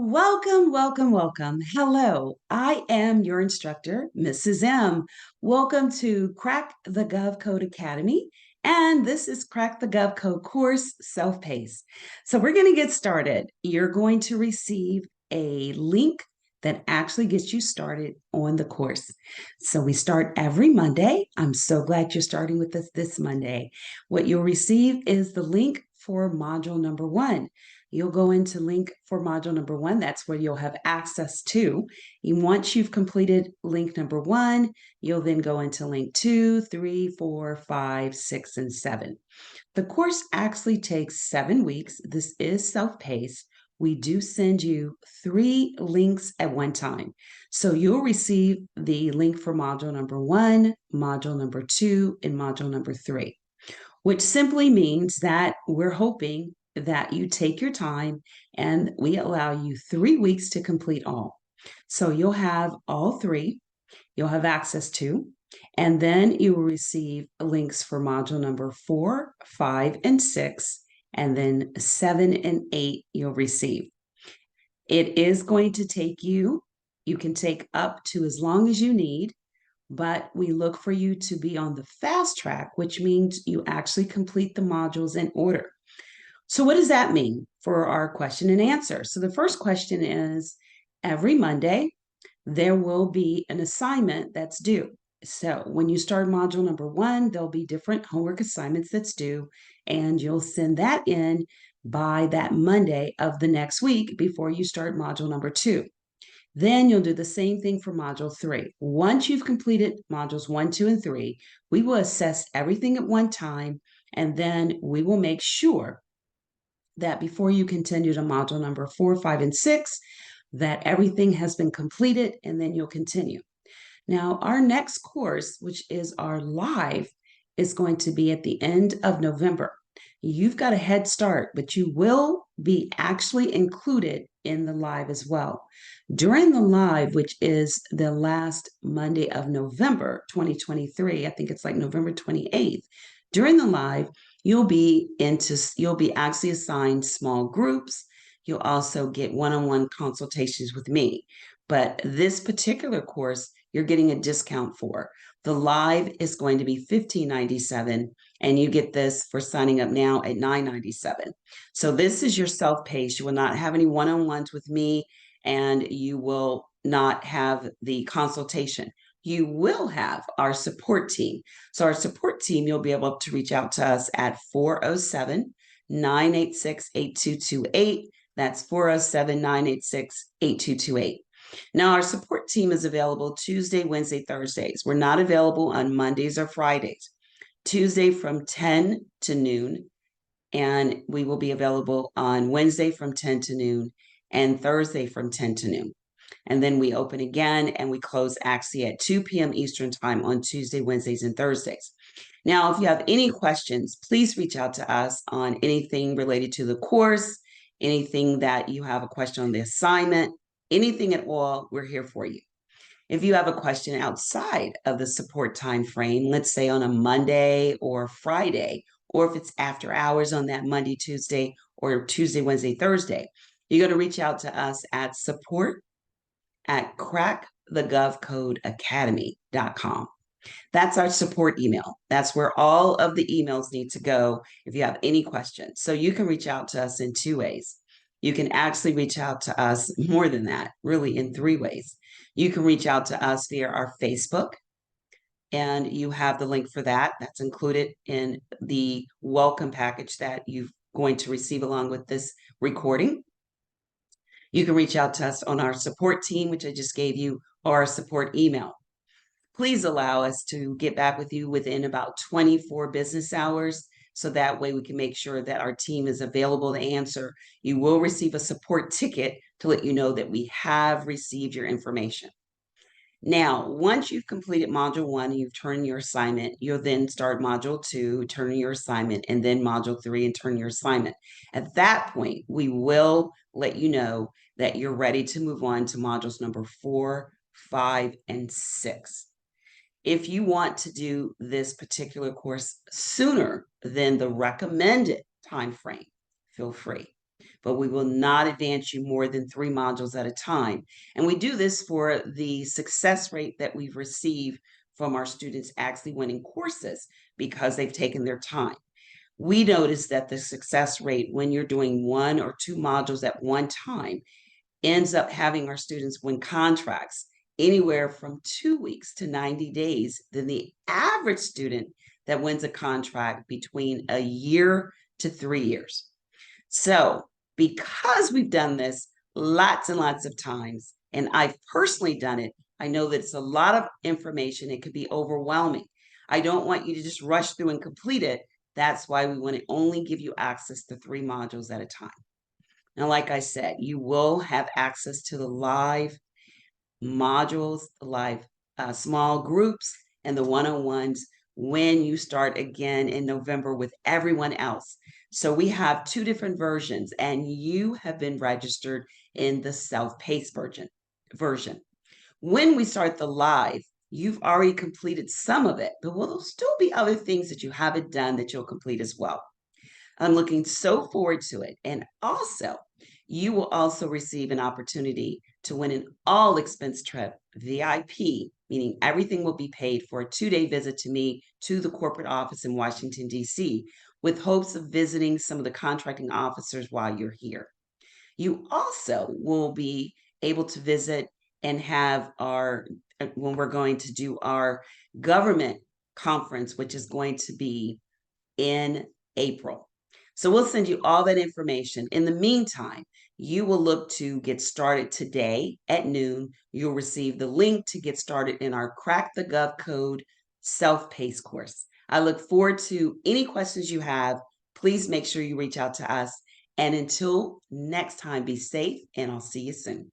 Welcome, welcome, welcome. Hello, I am your instructor, Mrs. M. Welcome to Crack the Gov Code Academy, and this is Crack the Gov Code course, self-paced. So we're going to get started. You're going to receive a link that actually gets you started on the course. So we start every Monday. I'm so glad you're starting with us this Monday. What you'll receive is the link for module number 1. You'll go into link for module number 1. That's where you'll have access to. Once you've completed link number 1, you'll then go into link 2, 3, 4, 5, 6, and 7. The course actually takes 7 weeks. This is self-paced. We do send you 3 links at one time. So you'll receive the link for module number 1, module number 2, and module number 3, which simply means that we're hoping that you take your time and we allow you 3 weeks to complete all. So you'll have all 3, you'll have access to, and then you will receive links for module number 4, 5, and 6, and then 7 and 8 you'll receive. It is going to take you can take up to as long as you need, but we look for you to be on the fast track, which means you actually complete the modules in order. So what does that mean for our question and answer? So the first question is, every Monday, there will be an assignment that's due. So when you start module number 1, there'll be different homework assignments that's due, and you'll send that in by that Monday of the next week before you start module number 2. Then you'll do the same thing for module 3. Once you've completed modules 1, 2, and 3, we will assess everything at one time, and then we will make sure that before you continue to module number 4, 5, and 6, that everything has been completed, and then you'll continue. Now, our next course, which is our live, is going to be at the end of November. You've got a head start, but you will be actually included in the live as well. During the live, which is the last Monday of November 2023, I think it's like November 28th, during the live, you'll be actually assigned small groups. You'll also get one-on-one consultations with me. But this particular course, you're getting a discount for. The live is going to be $15.97, and you get this for signing up now at $9.97. So this is your self-paced. You will not have any one-on-ones with me, and you will not have the consultation. You will have our support team. So our support team, you'll be able to reach out to us at 407-986-8228. That's 407-986-8228. Now, our support team is available Tuesday, Wednesday, Thursdays. We're not available on Mondays or Fridays. Tuesday from 10 to noon, and we will be available on Wednesday from 10 to noon and Thursday from 10 to noon. And then we open again and we close actually at 2 p.m. Eastern time on Tuesday, Wednesdays, and Thursdays. Now, if you have any questions, please reach out to us on anything related to the course, anything that you have a question on the assignment, anything at all, we're here for you. If you have a question outside of the support time frame, let's say on a Monday or Friday, or if it's after hours on that Monday, Tuesday, or Tuesday, Wednesday, Thursday, you're going to reach out to us at support@crackthegovcodeacademy.com. That's our support email. That's where all of the emails need to go if you have any questions. So you can reach out to us in 2 ways. You can actually reach out to us more than that, really in 3 ways. You can reach out to us via our Facebook, and you have the link for that. That's included in the welcome package that you're going to receive along with this recording. You can reach out to us on our support team, which I just gave you, or our support email. Please allow us to get back with you within about 24 business hours, so that way we can make sure that our team is available to answer. You will receive a support ticket to let you know that we have received your information. Now, once you've completed module 1 and you've turned your assignment, you'll then start module 2, turn your assignment, and then module 3 and turn your assignment. At that point, we will let you know that you're ready to move on to modules number 4, 5, and 6. If you want to do this particular course sooner than the recommended time frame, feel free. but we will not advance you more than 3 modules at a time. And we do this for the success rate that we've received from our students actually winning courses because they've taken their time. We notice that the success rate when you're doing 1 or 2 modules at one time ends up having our students win contracts anywhere from 2 weeks to 90 days than the average student that wins a contract between a year to 3 years. So, because we've done this lots and lots of times, and I've personally done it, I know that it's a lot of information. It could be overwhelming. I don't want you to just rush through and complete it. That's why we want to only give you access to 3 modules at a time. Now, like I said, you will have access to the live modules, the live small groups, and the one-on-ones when you start again in November with everyone else. So we have 2 different versions, and you have been registered in the self-paced version. When we start the live, you've already completed some of it, but will still be other things that you haven't done that you'll complete as well. I'm looking so forward to it. And also, you will also receive an opportunity to win an all expense trip, VIP, meaning everything will be paid for a 2-day visit to me to the corporate office in Washington, D.C., with hopes of visiting some of the contracting officers while you're here. You also will be able to visit and have when we're going to do our government conference, which is going to be in April. So we'll send you all that information. In the meantime, you will look to get started today at noon. You'll receive the link to get started in our Crack the Gov Code self-paced course. I look forward to any questions you have. Please make sure you reach out to us. And until next time, be safe, and I'll see you soon.